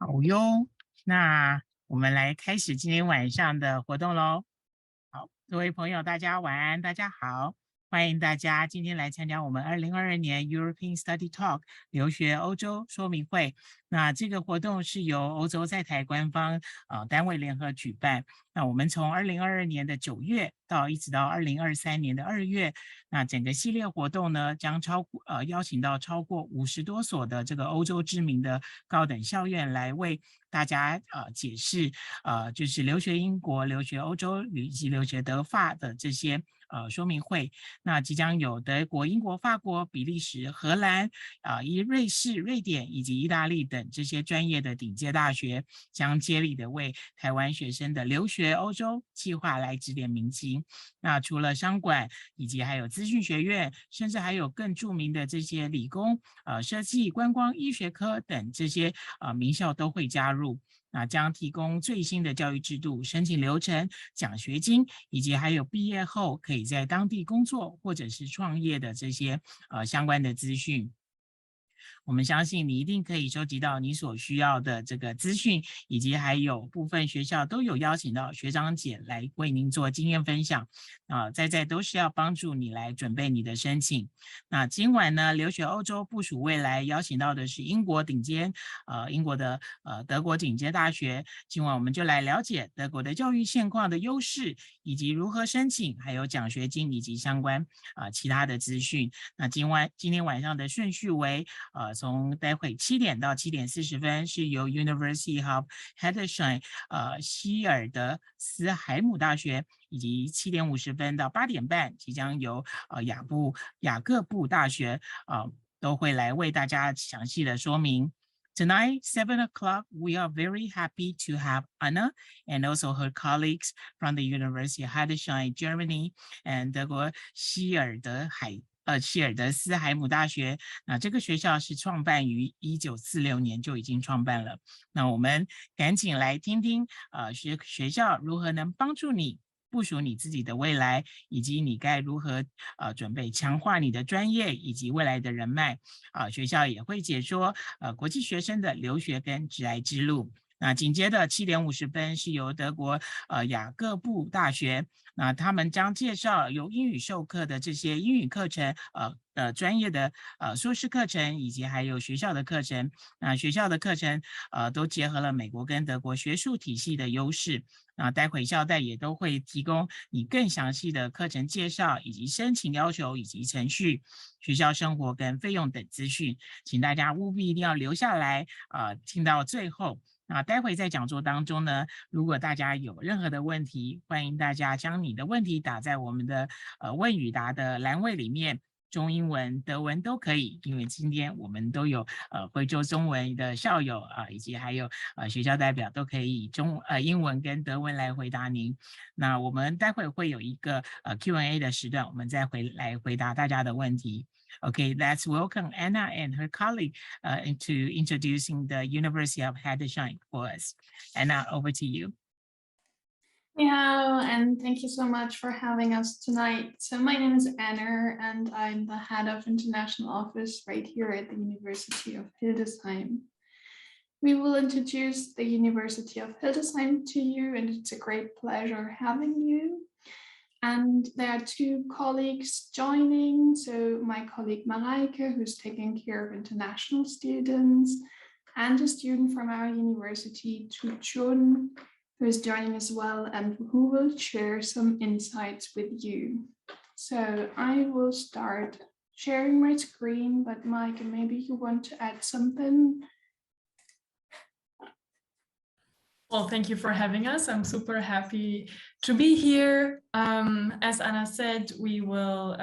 好哟，那我们来开始今天晚上的活动喽。好，各位朋友，大家晚安，大家好，欢迎大家今天来参加我们2022年 European Study Talk 留学欧洲说明会。那这个活动是由欧洲在台官方单位联合举办。那我们从2022年的9月到一直到2023年的2月，那整个系列活动呢，将邀请到超过50多所的这个欧洲知名的高等校院来为大家解释就是留学英国、留学欧洲以及留学德法的这些说明会。那即将有德国、英国、法国、比利时、荷兰瑞士、瑞典以及意大利等这些专业的顶尖大学将接力的为台湾学生的留学欧洲计划来指点迷津。那除了商管以及还有资讯学院，甚至还有更著名的这些理工、设计、观光、医学科等这些名校都会加入。那将提供最新的教育制度、申请流程、奖学金，以及还有毕业后可以在当地工作或者是创业的这些相关的资讯。我们相信你一定可以收集到你所需要的这个资讯，以及还有部分学校都有邀请到学长姐来为您做经验分享在都是要帮助你来准备你的申请。那今晚呢，留学欧洲部署未来邀请到的是英国的德国顶尖大学。今晚我们就来了解德国的教育现况的优势，以及如何申请，还有奖学金以及相关其他的资讯。那今天晚上的顺序为从待会7点到7点40分是由 University of Hildesheim 希尔德斯海姆大学，以及7点50分到8点半即将由雅各布大学都会来为大家详细的说明。Tonight, 7 o'clock, we are very happy to have Anna and also her colleagues from the University of Hildesheim, Germany, and 德国希尔德斯海姆大学。那这个学校是创办于1946年就已经创办了。那我们赶紧来听听学校如何能帮助你部署你自己的未来，以及你该如何准备强化你的专业以及未来的人脉。学校也会解说国际学生的留学跟职涯之路。那紧接着7点50分是由德国雅各布大学，那他们将介绍由英语授课的这些英语课程专业的硕士课程，以及还有学校的课程。那学校的课程都结合了美国跟德国学术体系的优势。那待会校代也都会提供你更详细的课程介绍，以及申请要求以及程序、学校生活跟费用等资讯，请大家务必一定要留下来听到最后。那待会在讲座当中呢，如果大家有任何的问题，欢迎大家将你的问题打在我们的问与答的栏位里面，中英文、德文都可以，因为今天我们都有惠州中文的校友以及还有学校代表都可以以英文跟德文来回答您。那我们待会会有一个Q&A 的时段，我们再来回答大家的问题。Okay, let's welcome Anna and her colleague into introducing the University of Hildesheim for us. Anna, over to you. Yeah, and thank you so much for having us tonight. So my name is Anna, and I'm the head of international office right here at the University of Hildesheim. We will introduce the University of Hildesheim to you, and it's a great pleasure having you. And there are 2 colleagues joining. So my colleague Mareike, who's taking care of international students, and a student from our university, Chun, who is joining as well, and who will share some insights with you. So I will start sharing my screen, but Mareike, maybe you want to add something? Well, thank you for having us. I'm super happy to be here. As Anna said, we will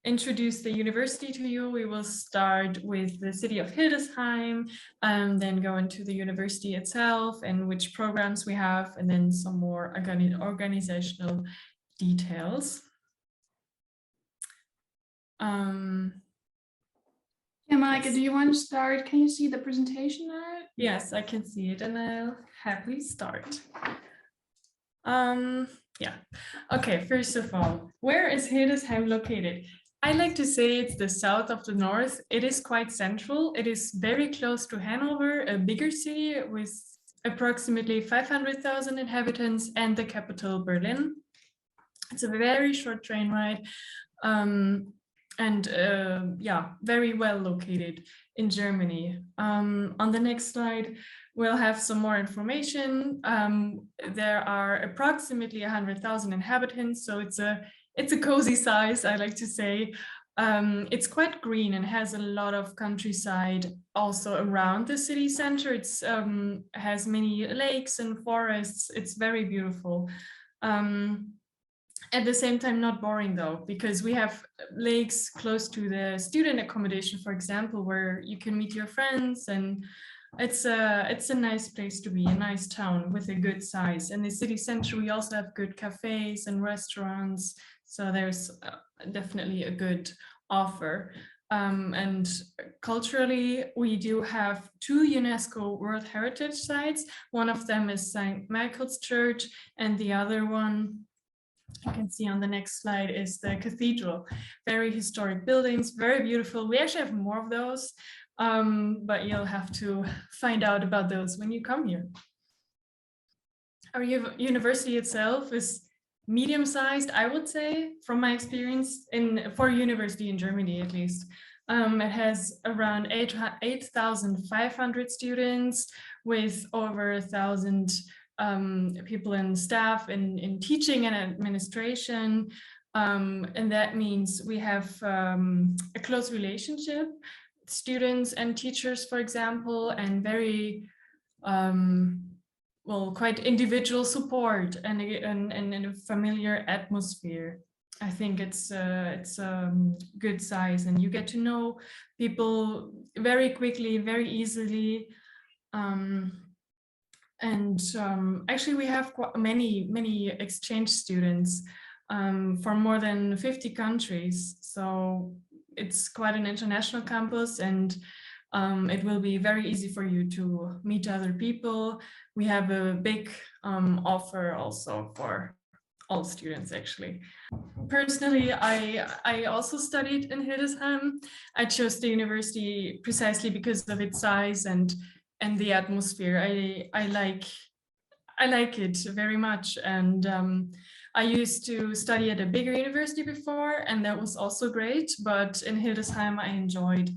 introduce the university to you. We will start with the city of Hildesheim, then go into the university itself and which programs we have, and then some more organizational details. Yeah, Mareike, do you want to start? Can you see the presentation now? Yes, I can see it, and I'll happily start. Yeah. Okay, first of all, where is Hildesheim located? I like to say it's the south of the north. It is quite central. It is very close to Hanover, a bigger city with approximately 500,000 inhabitants, and the capital, Berlin. It's a very short train ride, and yeah, very well located in Germany. On the next slide, we'll have some more information. There are approximately 100,000 inhabitants, so it's a cozy size, I like to say. It's quite green and has a lot of countryside also around the city center. It's has many lakes and forests. It's very beautiful. At the same time, not boring though, because we have lakes close to the student accommodation, for example, where you can meet your friends, and it's a nice place to be, a nice town with a good size. In the city center, we also have good cafes and restaurants, so there's definitely a good offer. And culturally, we do have 2 UNESCO World Heritage Sites. One of them is St. Michael's Church, and the other one, you can see on the next slide, is the cathedral. Very historic buildings, very beautiful. We actually have more of those, but you'll have to find out about those when you come here. Our university itself is medium-sized, I would say, from my experience for a university in Germany, at least. It has around 8,500 students with over 1,000 people in staff in teaching and administration, and that means we have a close relationship, students and teachers, for example, and very well, quite individual support and a familiar atmosphere. I think it's good size, and you get to know people very quickly, very easily. Actually, we have many exchange students from more than 50 countries. So it's quite an international campus, and it will be very easy for you to meet other people. We have a big offer also for all students, actually. Personally, I also studied in Hildesheim. I chose the university precisely because of its size and the atmosphere. I like it very much, and I used to study at a bigger university before, and that was also great. But in Hildesheim, I enjoyed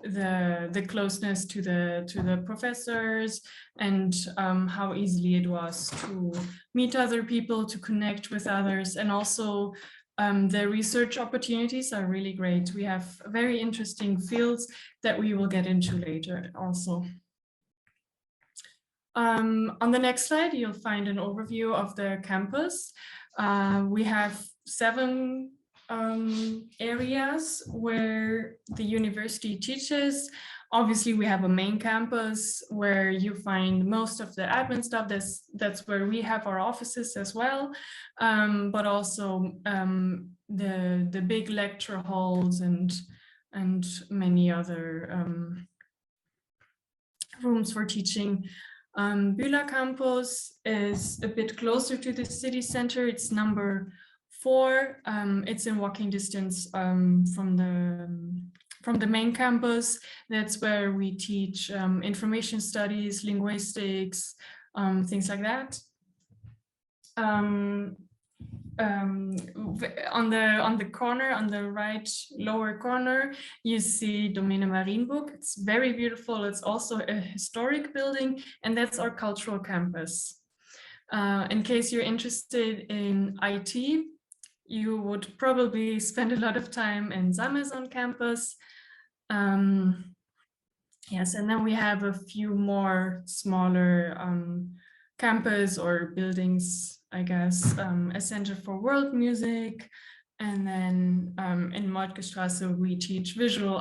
the closeness to the professors, and how easily it was to meet other people, to connect with others, and also the research opportunities are really great. We have very interesting fields that we will get into later also. On the next slide, you'll find an overview of the campus. We have 7 areas where the university teaches. Obviously, we have a main campus where you find most of the admin stuff. That's where we have our offices as well, but also the big lecture halls and many other rooms for teaching. Bühler campus is a bit closer to the city center. It's number 4. It's in walking distance from the main campus. That's where we teach information studies, linguistics, things like that. On the corner, on the right lower corner, you see Domäne Marienburg. It's very beautiful. It's also a historic building, and that's our cultural campus. In case you're interested in IT, you would probably spend a lot of time in Sammelson campus. Yes, and then we have a few more smaller campus or buildings, I guess, a center for world music, and then in Moltkestraße we teach visual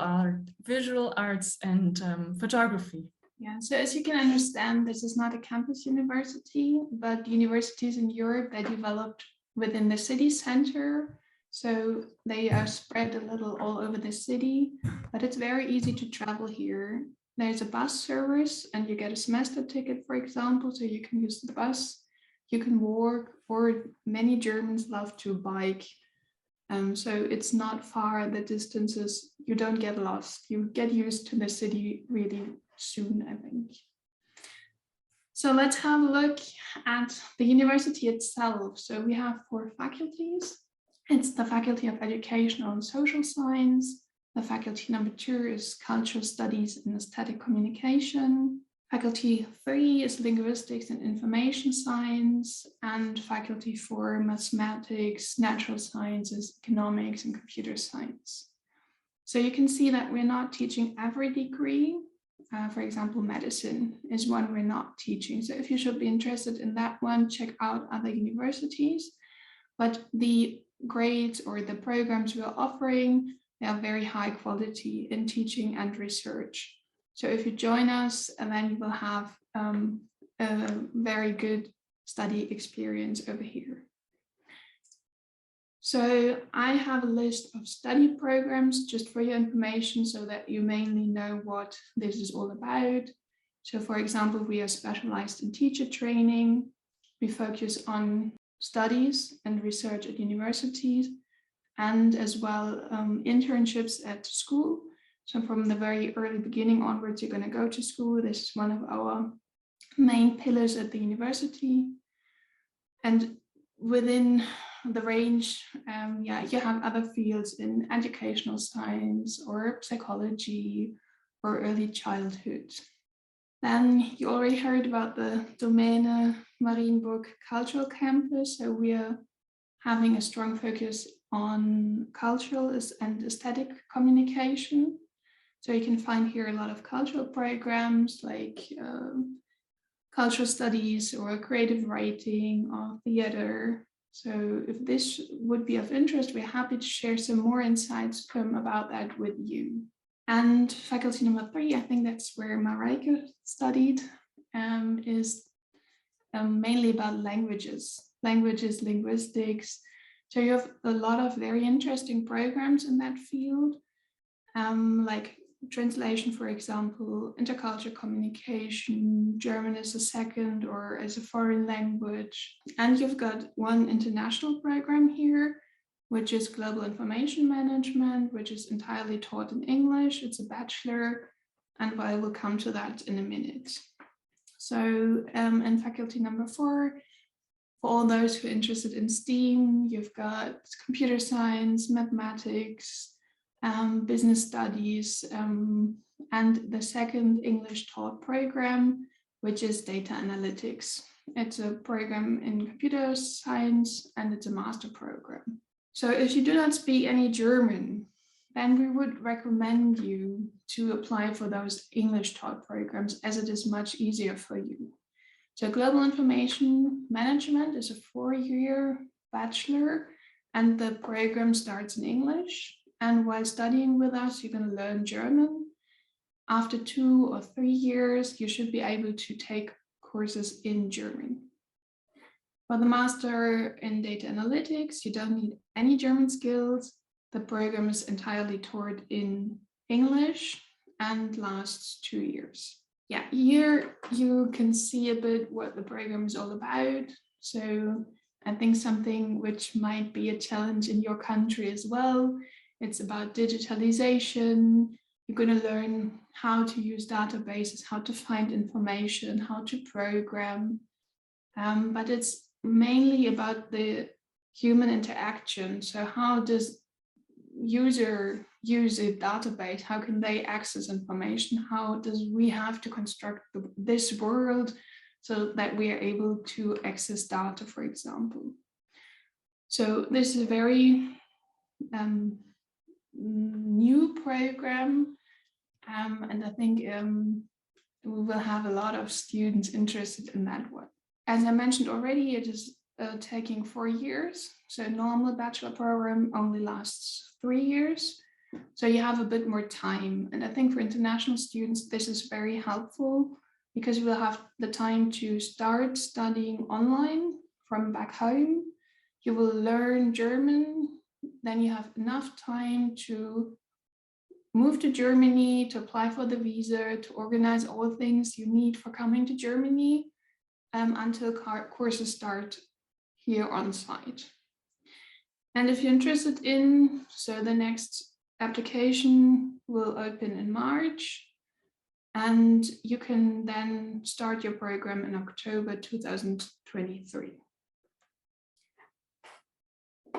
arts and photography. Yeah, so as you can understand, this is not a campus university, but universities in Europe that developed within the city center. So they are spread a little all over the city, but it's very easy to travel here. There's a bus service and you get a semester ticket, for example, so you can use the bus, you can walk, or many Germans love to bike. So it's not far, the distances, you don't get lost. You get used to the city really soon, I think. So let's have a look at the university itself. So we have 4 faculties. It's the Faculty of Educational and Social Science. The faculty number 2 is Cultural Studies and Aesthetic Communication. Faculty 3 is Linguistics and Information Science, and Faculty 4, Mathematics, Natural Sciences, Economics, and Computer Science. So you can see that we're not teaching every degree. For example, medicine is one we're not teaching. So if you should be interested in that one, check out other universities. But the grades or the programs we're offering, they are very high quality in teaching and research. So if you join us, and then you will have a very good study experience over here. So I have a list of study programs just for your information so that you mainly know what this is all about. So for example, we are specialized in teacher training. We focus on studies and research at universities, and as well internships at school. So from the very early beginning onwards, you're going to go to school. This is one of our main pillars at the university. And within the range, you have other fields in educational science or psychology or early childhood. Then you already heard about the Domäne Marienburg Cultural Campus. So we are having a strong focus on cultural and aesthetic communication. So you can find here a lot of cultural programs like cultural studies or creative writing or theater. So if this would be of interest, we're happy to share some more insights about that with you. And faculty number 3, I think that's where Mareike studied, is mainly about languages, linguistics. So you have a lot of very interesting programs in that field, like translation, for example, intercultural communication, German as a second or as a foreign language. And you've got one international program here, which is global information management, which is entirely taught in English. It's a bachelor, and I will come to that in a minute. So in faculty number 4, for all those who are interested in STEAM, you've got computer science, mathematics, business studies, and the second English taught program, which is data analytics. It's a program in computer science, and it's a master program. So if you do not speak any German, then we would recommend you to apply for those English taught programs, as it is much easier for you. So global information management is a 4-year bachelor, and the program starts in English. And while studying with us, you're going to learn German. After 2 or 3 years, you should be able to take courses in German. For the master in data analytics, you don't need any German skills. The program is entirely taught in English and lasts 2 years. Yeah, here you can see a bit what the program is all about. So I think something which might be a challenge in your country as well. It's about digitalization. You're going to learn how to use databases, how to find information, how to program. But it's mainly about the human interaction. So how does user use a database? How can they access information? How does we have to construct this world so that we are able to access data, for example? So this is a very new program, and I think we will have a lot of students interested in that one. As I mentioned already, it is taking 4 years. So a normal bachelor program only lasts 3 years. So you have a bit more time. And I think for international students, this is very helpful because you will have the time to start studying online from back home. You will learn German. Then you have enough time to move to Germany, to apply for the visa, to organize all things you need for coming to Germany until courses start here on site. And if you're interested in, so the next application will open in March, and you can then start your program in October 2023.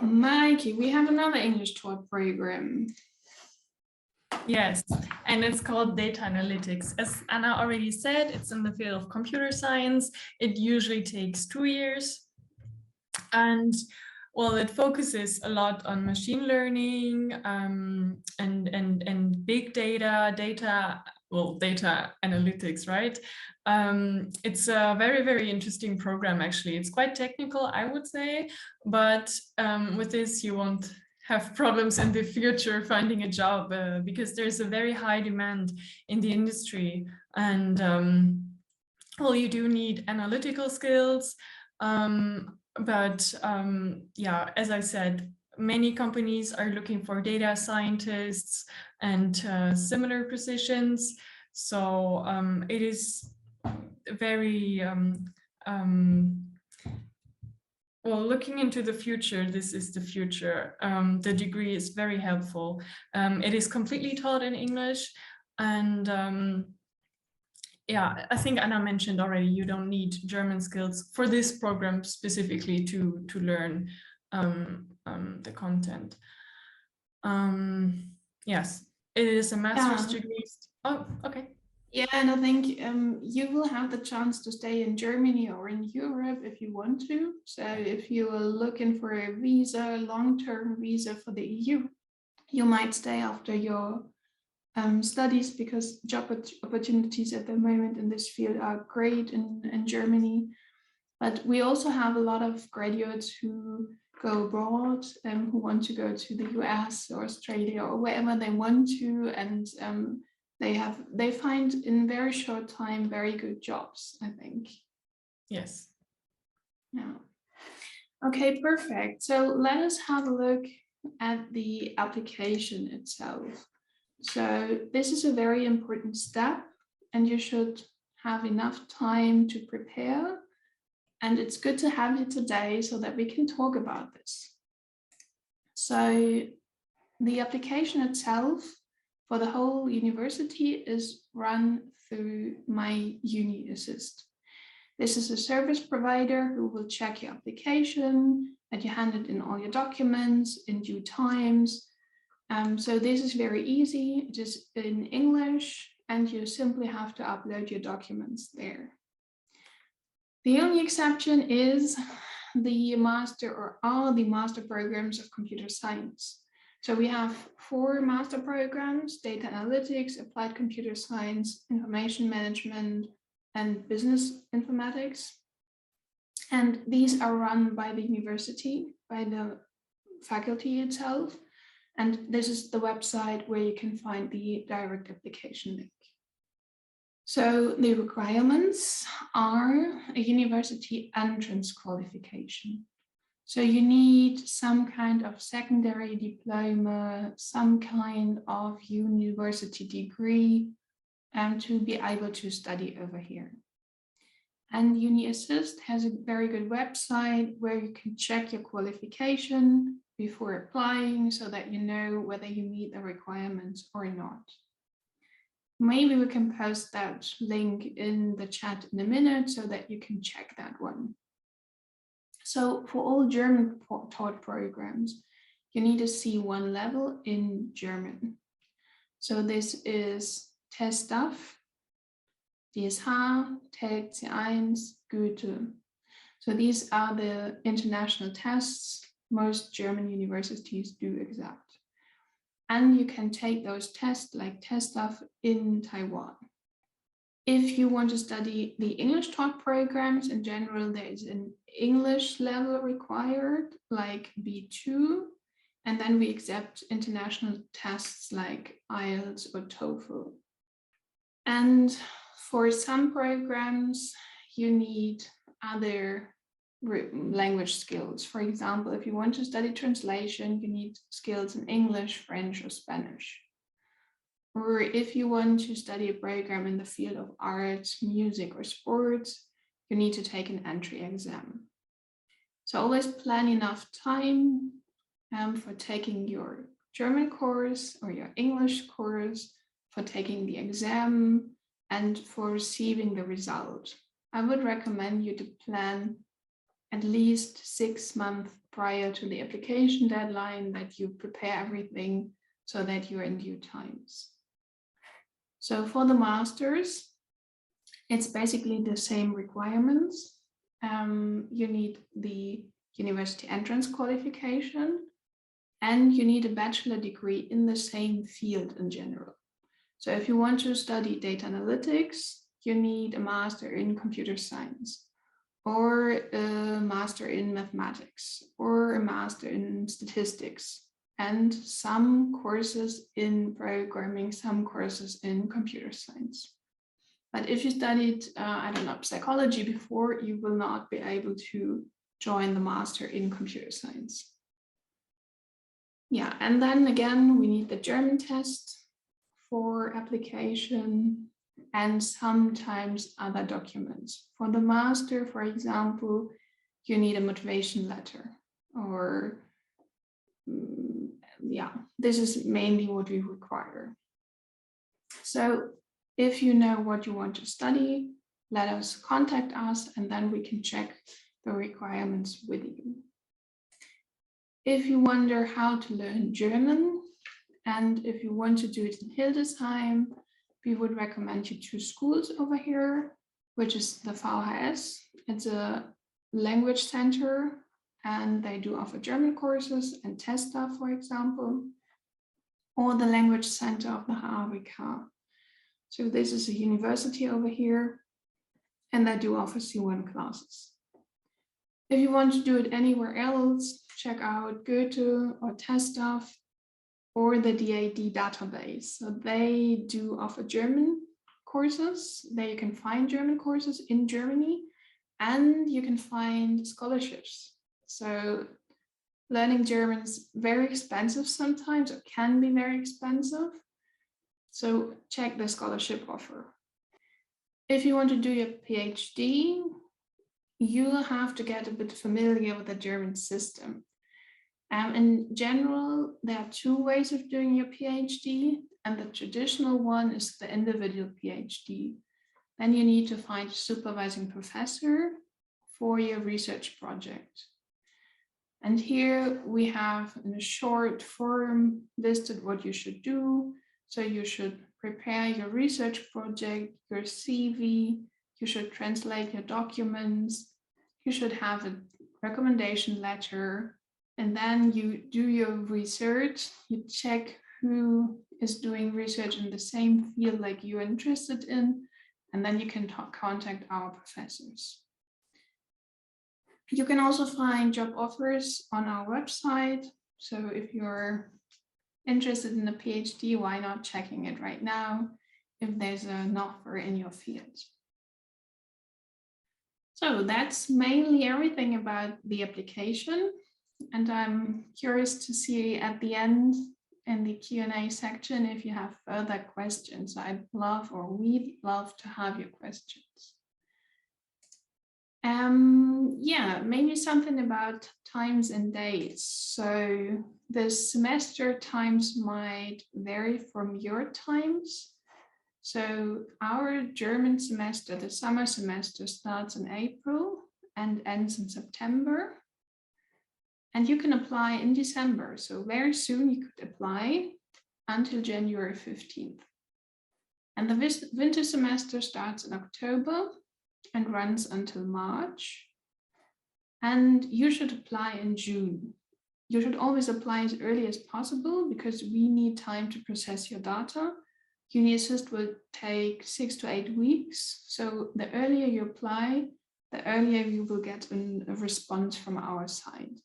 Mikey, we have another English taught program. Yes, and it's called data analytics. As Anna already said, it's in the field of computer science. It usually takes 2 years. And well, it focuses a lot on machine learning and big data analytics, right? It's a very, very interesting program, actually. It's quite technical, I would say, but with this, you won't have problems in the future finding a job because there's a very high demand in the industry. And well, you do need analytical skills, but yeah, as I said, many companies are looking for data scientists and similar positions. So it is very, well, looking into the future, this is the future. The degree is very helpful. It is completely taught in English, and yeah, I think Anna mentioned already, you don't need German skills for this program specifically to learn the content. Yes, it is a master's degree. Oh, okay. Yeah, and I think you will have the chance to stay in Germany or in Europe if you want to. So if you are looking for a visa, long-term visa for the EU, you might stay after your studies, because job opportunities at the moment in this field are great in Germany. But we also have a lot of graduates who go abroad and who want to go to the US or Australia or wherever they want to, and they find in very short time very good jobs, I think. Yes. Yeah. Okay, perfect. So let us have a look at the application itself. So this is a very important step, and you should have enough time to prepare. And it's good to have you today so that we can talk about this. So the application itself for the whole university is run through My Uni Assist. This is a service provider who will check your application, that you handed in all your documents in due times. So this is very easy. It is in English, and you simply have to upload your documents there. The only exception is the master programs of computer science. So we have 4 master programs: data analytics, applied computer science, information management, and business informatics. And these are run by the university, by the faculty itself. And this is the website where you can find the direct application link. So the requirements are a university entrance qualification. So you need some kind of secondary diploma, some kind of university degree, to be able to study over here. And Uni Assist has a very good website where you can check your qualification before applying, so that you know whether you meet the requirements or not. Maybe we can post that link in the chat in a minute so that you can check that one. So for all German taught programs, you need a C1 level in German. So this is TestDAF, DSH, TEG C1, Goethe. So these are the international tests most German universities do accept. And you can take those tests like TestDAF in Taiwan. If you want to study the English taught programs in general, there is an English level required, like B2, and then we accept international tests like IELTS or TOEFL. And for some programs, you need other language skills. For example, if you want to study translation, you need skills in English, French, or Spanish. Or if you want to study a program in the field of arts, music, or sports, you need to take an entry exam. So always plan enough time for taking your German course or your English course, for taking the exam, and for receiving the result. I would recommend you to plan at least 6 months prior to the application deadline, that you prepare everything so that you're in due times. So for the masters, it's basically the same requirements. You need the university entrance qualification, and you need a bachelor degree in the same field in general. So if you want to study data analytics, you need a master in computer science, or a master in mathematics, or a master in statistics, and some courses in programming, some courses in computer science. But if you studied, I don't know, psychology before, you will not be able to join the master in computer science. Yeah, and then again, we need the German test for application, and sometimes other documents. For the master, for example, you need a motivation letter, or yeah, this is mainly what we require. So if you know what you want to study, let us contact us, and then we can check the requirements with you. If you wonder how to learn German, and if you want to do it in Hildesheim, we would recommend you 2 schools over here, which is the VHS. It's a language center, and they do offer German courses and TESTA, for example, or the language center of the HAWK. So this is a university over here, and they do offer C1 classes. If you want to do it anywhere else, check out Goethe or TESTA or the DAD database. So they do offer German courses. There you can find German courses in Germany, and you can find scholarships. So learning German is very expensive sometimes, or can be very expensive. So check the scholarship offer. If you want to do your PhD, you have to get a bit familiar with the German system. In general, there are 2 ways of doing your PhD, and the traditional one is the individual PhD. Then you need to find a supervising professor for your research project. And here we have in a short form listed what you should do. So you should prepare your research project, your CV, you should translate your documents, you should have a recommendation letter, and then you do your research, you check who is doing research in the same field like you're interested in, and then you can contact our professors. You can also find job offers on our website. So if you're interested in a PhD, why not checking it right now if there's an offer in your field? So that's mainly everything about the application. And I'm curious to see at the end in the Q&A section if you have further questions. I'd love, or we'd love to have your questions. Yeah, maybe something about times and dates. So the semester times might vary from your times. So our German semester, the summer semester, starts in April and ends in September. And you can apply in December. So very soon you could apply until January 15th. And the winter semester starts in October and runs until March. And you should apply in June. You should always apply as early as possible because we need time to process your data. UniAssist will take 6 to 8 weeks. So the earlier you apply, the earlier you will get a response from our side.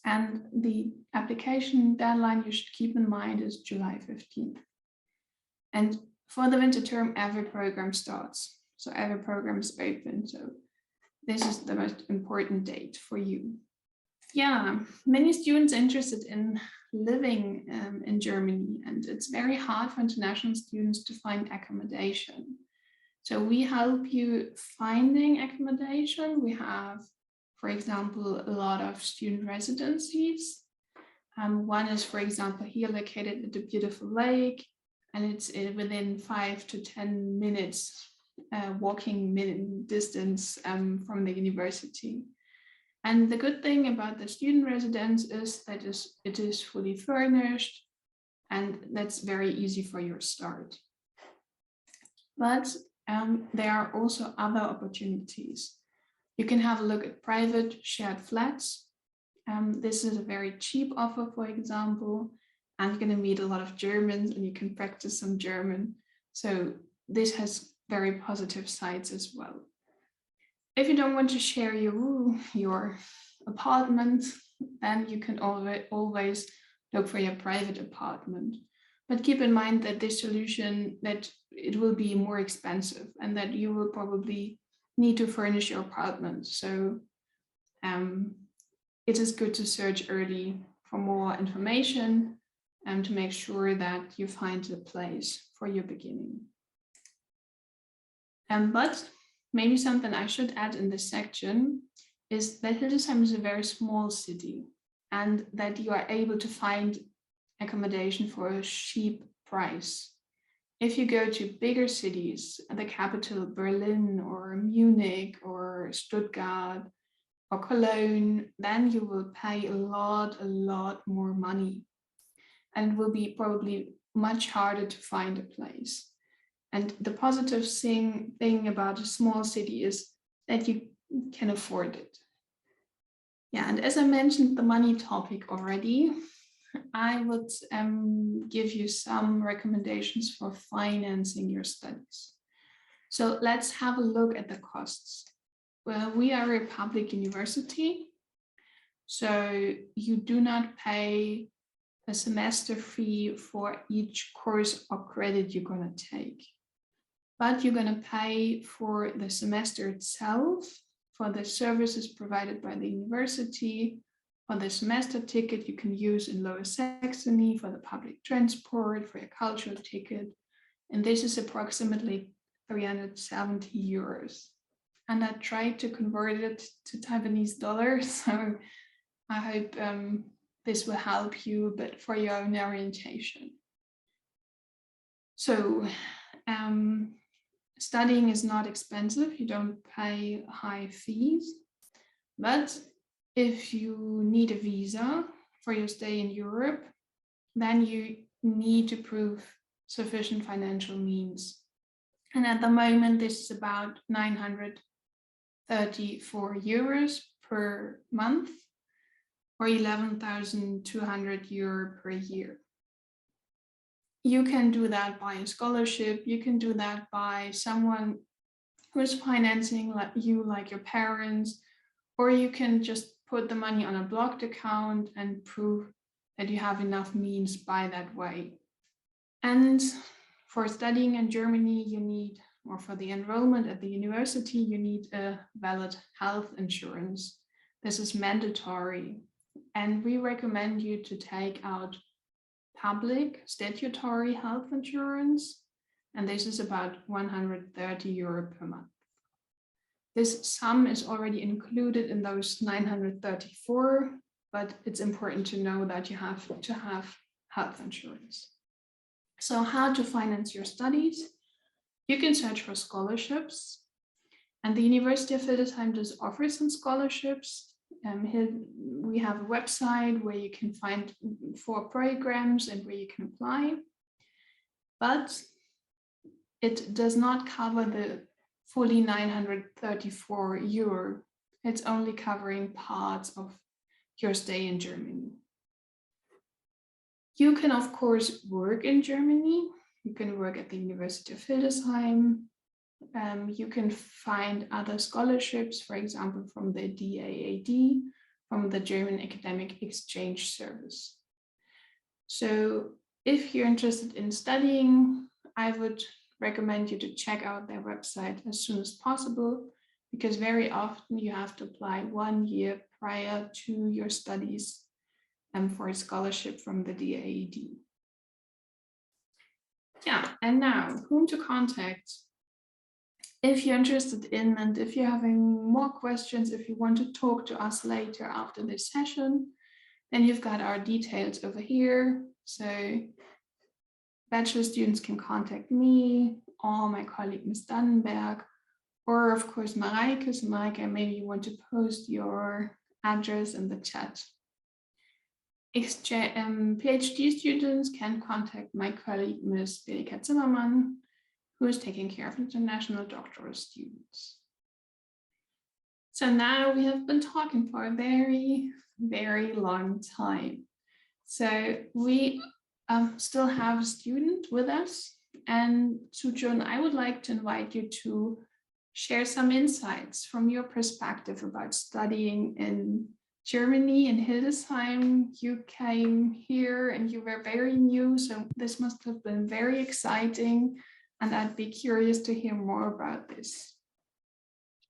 And the application deadline you should keep in mind is July 15th. And for the winter term, every program starts. So every program is open. So this is the most important date for you. Yeah, many students are interested in living in Germany, and it's very hard for international students to find accommodation. So we help you finding accommodation. We have, for example, a lot of student residencies One is, for example, here located at a beautiful lake, and it's within 5 to 10 minutes walking distance from the university. And the good thing about the student residence is that it is fully furnished, and that's very easy for your start. But there are also other opportunities. You can have a look at private shared flats. This is a very cheap offer, for example, and you're going to meet a lot of Germans and you can practice some German. So this has very positive sides as well. If you don't want to share your apartment, then you can always look for your private apartment. But keep in mind that this solution, that it will be more expensive and that you will probably need to furnish your apartment. So it is good to search early for more information and to make sure that you find a place for your beginning. But maybe something I should add in this section is that Hildesheim is a very small city and that you are able to find accommodation for a cheap price. If you go to bigger cities, the capital Berlin or Munich or Stuttgart or Cologne, then you will pay a lot more money, and it will be probably much harder to find a place. And the positive thing about a small city is that you can afford it. Yeah, and as I mentioned the money topic already, I would give you some recommendations for financing your studies. So let's have a look at the costs. Well, we are a public university, so you do not pay a semester fee for each course or credit you're going to take. But you're going to pay for the semester itself, for the services provided by the university, for the semester ticket you can use in Lower Saxony, for the public transport, for your cultural ticket. And this is approximately 370 euros. And I tried to convert it to Taiwanese dollars, so I hope this will help you a bit for your own orientation. So studying is not expensive, you don't pay high fees, but if you need a visa for your stay in Europe, then you need to prove sufficient financial means. And at the moment, this is about 934 euros per month or 11,200 euro per year. You can do that by a scholarship. You can do that by someone who is financing you, like your parents, or you can just put the money on a blocked account and prove that you have enough means by that way. And for studying in Germany, you need, or for the enrollment at the university, you need a valid health insurance. This is mandatory. And we recommend you to take out public statutory health insurance. And this is about 130 euro per month. This sum is already included in those 934, but it's important to know that you have to have health insurance. So how to finance your studies? You can search for scholarships, and the University of Hildesheim does offer some scholarships. We have a website where you can find 4 programs and where you can apply, but it does not cover the fully 934 euro. It's only covering parts of your stay in Germany. You can, of course, work in Germany. You can work at the University of Hildesheim. You can find other scholarships, for example, from the DAAD, from the German Academic Exchange Service. So if you're interested in studying, I would recommend you to check out their website as soon as possible, because very often you have to apply 1 year prior to your studies for a scholarship from the DAAD. Yeah, and now whom to contact? If you're interested in, and if you're having more questions, if you want to talk to us later after this session, Then you've got our details over here. So bachelor students can contact me or my colleague, Ms. Dannenberg, or of course, Mareike. So Mareike, maybe you want to post your address in the chat. PhD students can contact my colleague, Ms. Berika Zimmermann, who is taking care of international doctoral students. So now we have been talking for a very, very long time. So we still have a student with us, and Sujun, I would like to invite you to share some insights from your perspective about studying in Germany, in Hildesheim. You came here and you were very new, so this must have been very exciting, and I'd be curious to hear more about this.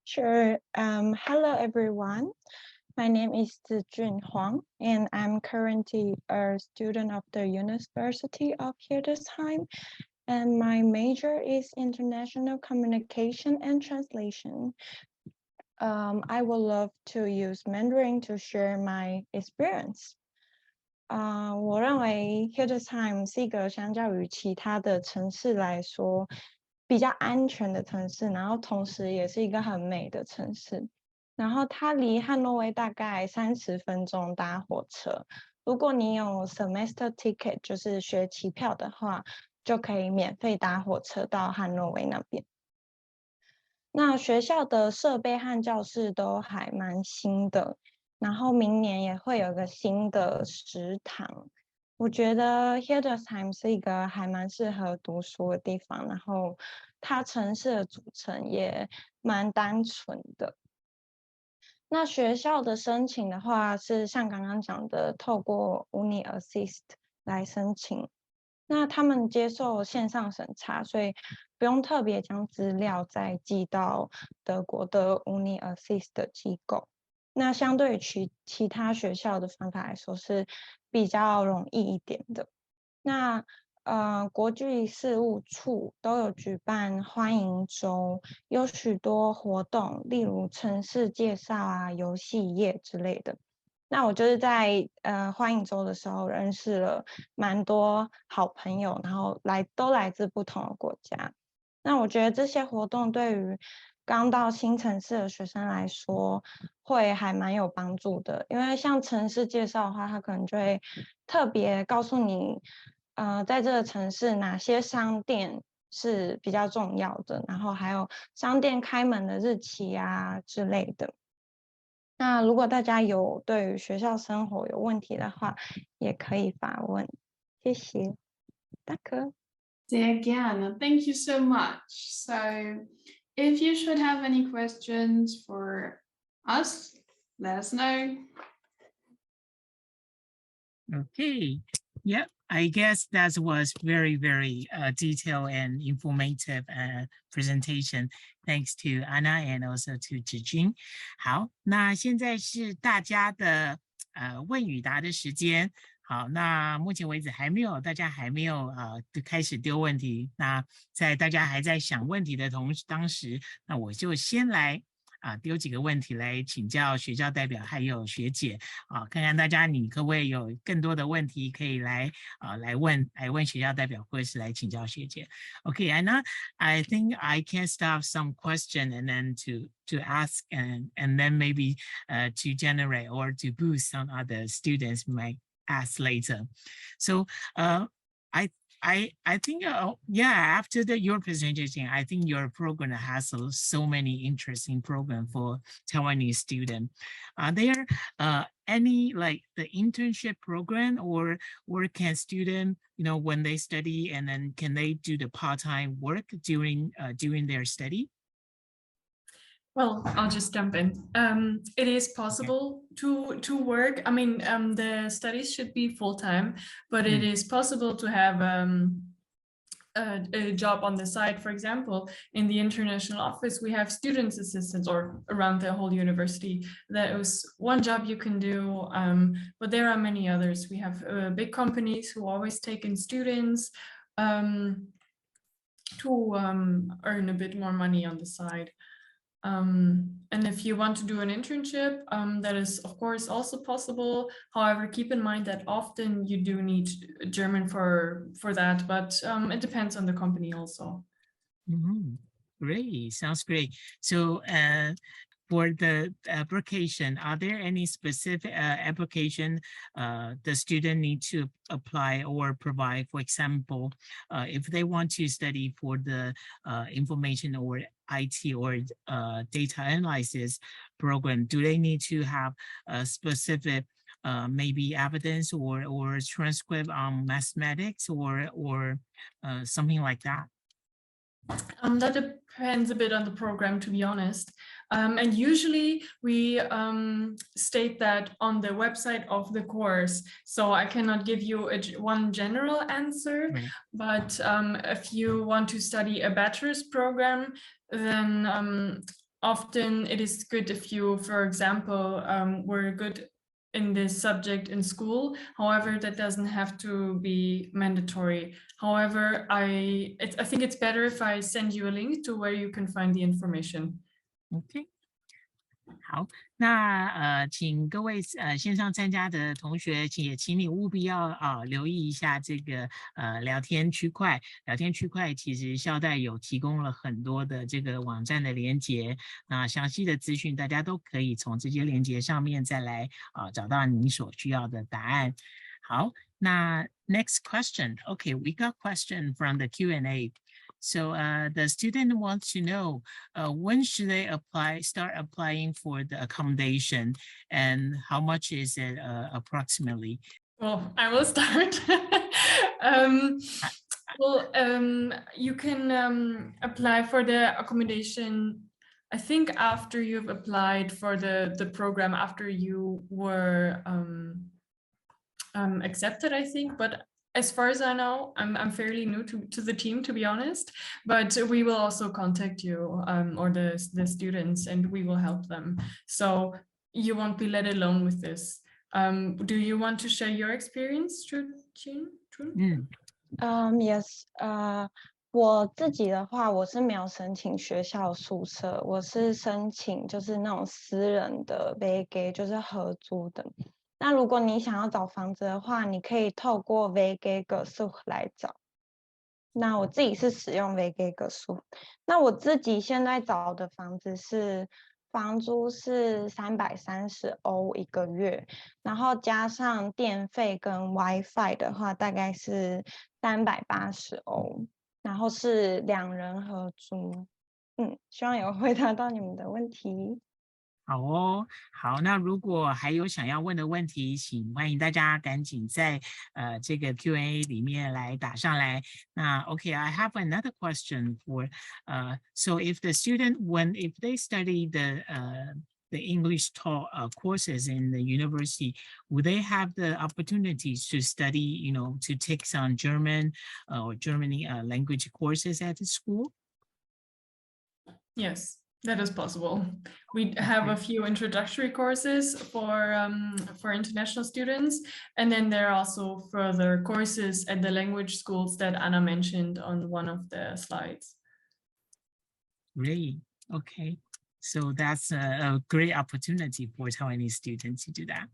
Sure. Hello, everyone. My name is Zijun Huang, and I'm currently a student of the University of Hildesheim, and my major is international communication and translation. I would love to use Mandarin to share my experience. 我认为 Hildesheim 是一个相较于其他的城市来说比较安全的城市，然后同时也是一个很美的城市。然后它离汉诺威大概30分钟搭火车。如果你有 semester ticket， 就是学期票的话，就可以免费搭火车到汉诺威那边。那学校的设备和教室都还蛮新的，然后明年也会有个新的食堂。我觉得 Hildesheim 是一个还蛮适合读书的地方，然后它城市的组成也蛮单纯的。那学校的申请的话，是像刚刚讲的，透过 Uni Assist 来申请。那他们接受线上审查，所以不用特别将资料再寄到德国的 Uni Assist 的机构。那相对于其他学校的方法来说，是比较容易一点的。那国际事务处都有举办欢迎周，有许多活动，例如城市介绍啊、游戏夜之类的。那我就是在欢迎周的时候认识了蛮多好朋友，然后都来自不同的国家。那我觉得这些活动对于刚到新城市的学生来说会还蛮有帮助的，因为像城市介绍的话，他可能就会特别告诉你在这个城市哪些商店是比较重要的，然后还有商店开门的日期啊之类的。那如果大家有对于学校生活有问题的话，也可以发问。谢谢。Danke. Sehr gerne. Thank you so much. So if you should have any questions for us, let us know. Okay. Yep. I guess that was very, very detailed and informative presentation. Thanks to Anna and also to Zijun. 好，那现在是大家的问与答的时间。好，那目前为止大家还没有开始丢问题。那在大家还在想问题的当时，那我就先来丢几个问题来请教学校代表还有学姐看看大家你可不可以有更多的问题可以来问学校代表或者是来请教学姐。Okay, Anna, I think I can start some question and then to ask and then maybe to generate or to boost some other students might ask later. So I think, after your presentation, I think your program has so many interesting programs for Taiwanese students. Are there any like the internship program or can students, when they study and then can they do the part-time work during their study? Well, I'll just jump in. It is possible to work. I mean, the studies should be full-time, but it is possible to have a job on the side. For example, in the international office, we have students assistants, or around the whole university. That is one job you can do, but there are many others. We have big companies who always take in students to earn a bit more money on the side. And if you want to do an internship, that is of course also possible. However, keep in mind that often you do need German for that, but it depends on the company also. Great, sounds great. So for the application, are there any specific application the student need to apply or provide? For example, if they want to study for the information or IT or data analysis program, do they need to have a specific maybe evidence or transcript on mathematics or something like that? That depends a bit on the program, to be honest. And usually we state that on the website of the course. So I cannot give you one general answer, Right. but if you want to study a bachelor's program, then often it is good if you, for example, were good in this subject in school. However, that doesn't have to be mandatory. However, I think it's better if I send you a link to where you can find the information. OK， 好，那请各位线上参加的同学，也请你务必要留意一下这个聊天区块。聊天区块其实校代有提供了很多的这个网站的连结，那详细的资讯大家都可以从这些连结上面再来找到你所需要的答案。好，那 next question. Okay, we got question from the Q&A. So the student wants to know when should they start applying for the accommodation, and how much is it approximately? Well, I will start. You can apply for the accommodation, I think, after you've applied for the program, after you were accepted, I think. But as far as I know, I'm fairly new to the team, to be honest, but we will also contact you or the students, and we will help them. So you won't be let alone with this. Do you want to share your experience, Jun? Yes. 我自己的话，我是没有申请学校宿舍，我是申请就是那种私人的 VG， 就是合租的。那如果你想要找房子的话，你可以透过 VG 个数来找。那我自己是使用 VG 个数。那我自己现在找的房子是房租是330欧一个月，然后加上电费跟 WiFi 的话，大概是380欧，然后是2人合租。希望有回答到你们的问题。好哦，好，那如果还有想要问的问题，请欢迎大家赶紧在这个 Q&A 里面来打上来。那 OK, I have another question for so if the student if they study the English courses in the university, would they have the opportunities to study, to take some German or Germany language courses at the school? Yes. That is possible. We have a few introductory courses for international students, and then there are also further courses at the language schools that Anna mentioned on one of the slides. Great. Okay. So that's a great opportunity for Taiwanese students to do that.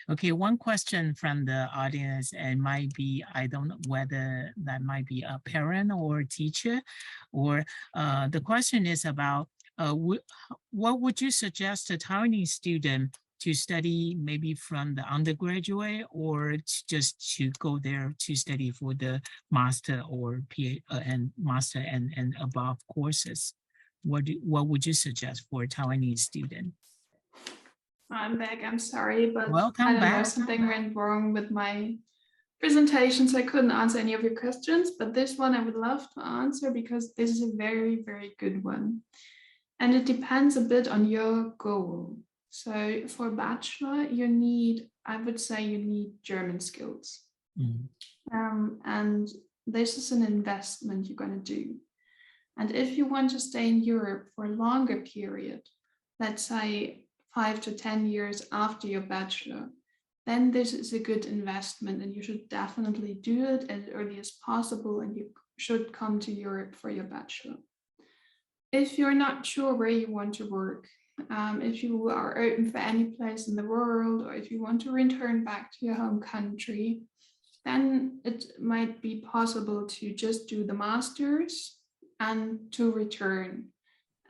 Okay, one question from the audience, and might be, I don't know whether that might be a parent or a teacher, or the question is about what would you suggest a Taiwanese student to study, maybe from the undergraduate, or just to go there to study for the master or master and above courses? What would you suggest for a Taiwanese student? I'm back. I'm sorry, but Welcome I don't know, back. something went wrong with my presentation, so I couldn't answer any of your questions. But this one I would love to answer because this is a very, very good one. And it depends a bit on your goal. So for bachelor, I would say you need German skills. And this is an investment you're going to do. And if you want to stay in Europe for a longer period, let's say 5 to 10 years after your bachelor, then this is a good investment and you should definitely do it as early as possible, and you should come to Europe for your bachelor. if you're not sure where you want to work, if you are open for any place in the world, or if you want to return back to your home country, then it might be possible to just do the master's and to return.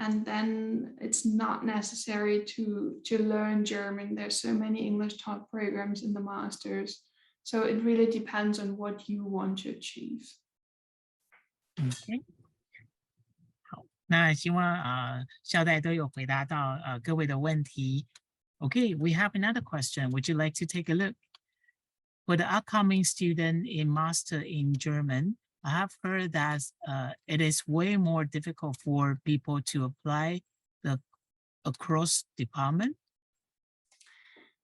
And then it's not necessary to learn German. There's so many English taught programs in the master's. So it really depends on what you want to achieve. Okay. 好，那希望校代都有回答到各位的问题。Okay, we have another question. Would you like to take a look? For the upcoming student in master in German, I have heard that it is way more difficult for people to apply across department.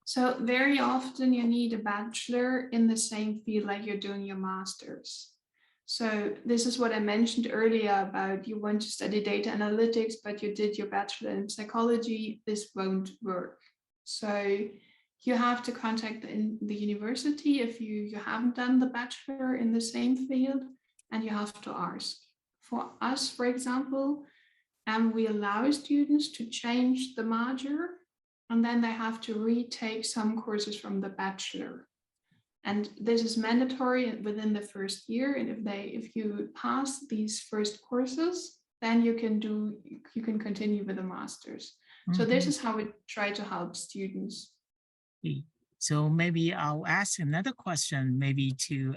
So very often you need a bachelor in the same field like you're doing your master's. So this is what I mentioned earlier about you want to study data analytics, but you did your bachelor in psychology. This won't work. So you have to contact the university if you haven't done the bachelor in the same field, and you have to ask. For us, for example, we allow students to change the major, and then they have to retake some courses from the bachelor. And this is mandatory within the first year. And if you pass these first courses, then you can continue with the master's. Mm-hmm. So this is how we try to help students. Okay. So maybe I'll ask another question, maybe to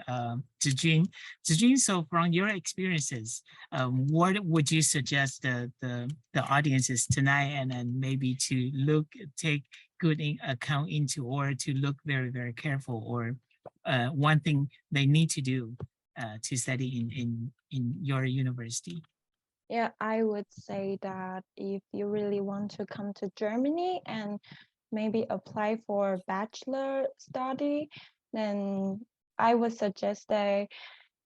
Jun. Jun, so from your experiences, what would you suggest the audiences tonight, and then maybe to take good account into, or to look very, very careful, or one thing they need to do to study in your university? Yeah, I would say that if you really want to come to Germany and maybe apply for bachelor study, then I would suggest that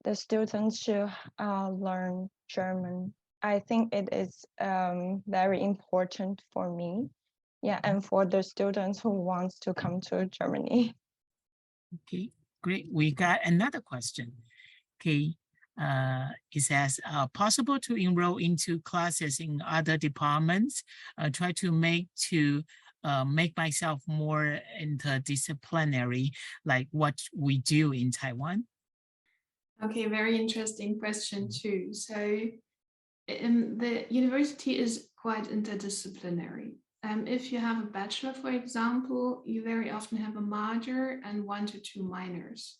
the students should learn German. I think it is very important for me. Yeah, and for the students who wants to come to Germany. Okay, great. We got another question. Okay, it says, possible to enroll into classes in other departments, try to make myself more interdisciplinary, like what we do in Taiwan? Okay, very interesting question too. So the university is quite interdisciplinary. If you have a bachelor, for example, you very often have a major and 1 to 2 minors.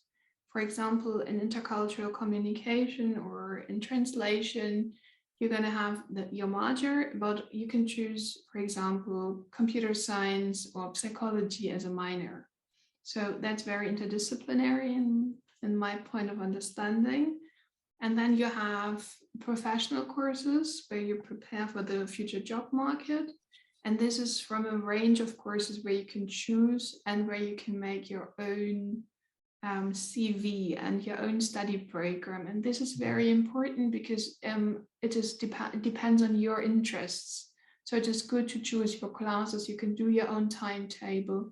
For example, in intercultural communication or in translation, you're going to have your major, but you can choose, for example, computer science or psychology as a minor. So that's very interdisciplinary in my point of understanding. And then you have professional courses where you prepare for the future job market. And this is from a range of courses where you can choose and where you can make your own CV and your own study program. And this is very important because it depends on your interests. So it is good to choose your classes. You can do your own timetable,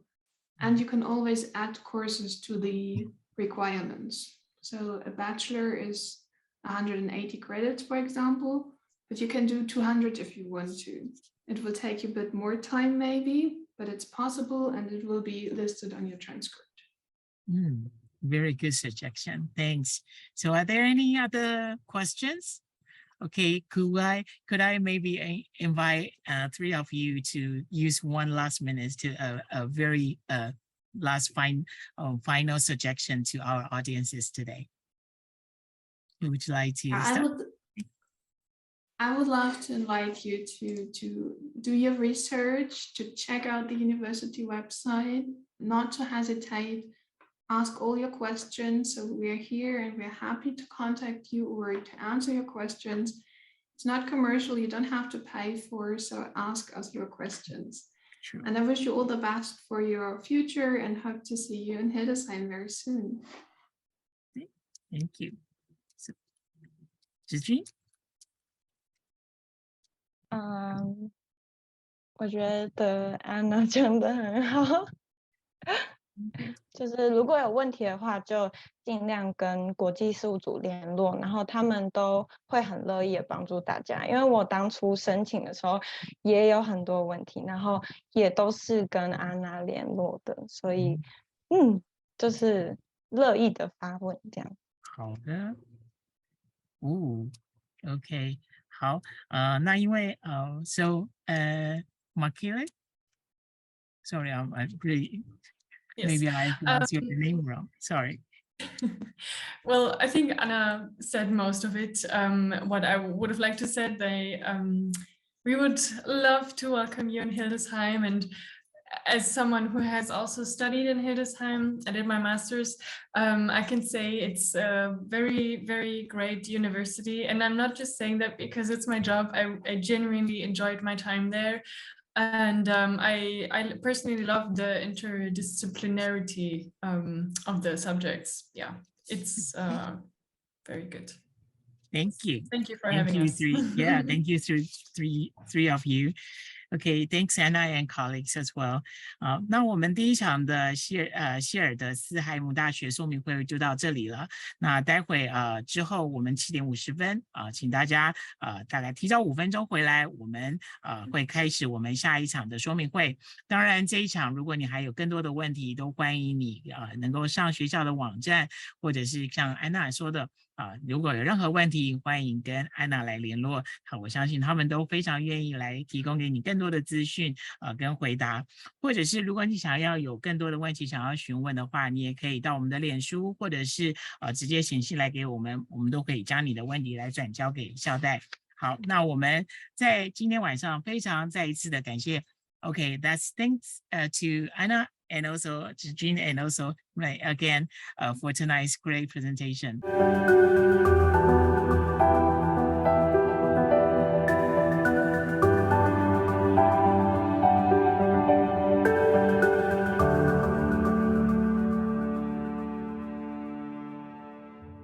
and you can always add courses to the requirements. So a bachelor is 180 credits, for example, but you can do 200 if you want to. It will take you a bit more time maybe, but it's possible, and it will be listed on your transcript. Very good suggestion. Thanks. So are there any other questions? Okay, could I maybe invite 3 of you to use one last minute to a very last final suggestion to our audiences today? Who would you like to start? I would love to invite you to do your research, to check out the university website, not to hesitate. Ask all your questions. So we're here and we're happy to contact you or to answer your questions. It's not commercial. You don't have to pay for it. So ask us your questions. Sure. And I wish you all the best for your future and hope to see you in Hildesheim very soon. Thank you. So, Gigi? 我觉得安娜讲得很好。就是如果有问题的话，就尽量跟国际事务组联络，然后他们都会很乐意的帮助大家。因为我当初申请的时候也有很多问题，然后也都是跟安娜联络的，所以就是乐意的发问这样。好的。OK， 好，那因为Makile, sorry, I'm really maybe I pronounced your name wrong. Sorry. Well, I think Anna said most of it. What I would have liked to say, we would love to welcome you in Hildesheim, and as someone who has also studied in Hildesheim, I did my master's, I can say it's a very, very great university. And I'm not just saying that because it's my job. I genuinely enjoyed my time there. And I personally love the interdisciplinarity of the subjects. Yeah, it's very good. Thank you. Thank you for having us. Yeah, thank you three of you. Okay, thanks Anna and colleagues as well. 那我们第一场的希尔德斯海姆大学说明会就到这里了。那待会之后我们7点50分请大家大概提早5分钟回来，我们会开始我们下一场的说明会。当然这一场如果你还有更多的问题，都欢迎你能够上学校的网站，或者是像安娜说的如果有任何问题，欢迎跟安娜来联络。我相信他们都非常愿意来提供给你更多的资讯跟回答。或者是如果你想要有更多的问题想要询问的话，你也可以到我们的脸书，或者是直接写信来给我们，我们都可以将你的问题来转交给校代。好，那我们在今天晚上非常再一次的感谢。Okay, that's thanks to Anna and also to Jean and also again for tonight's great presentation.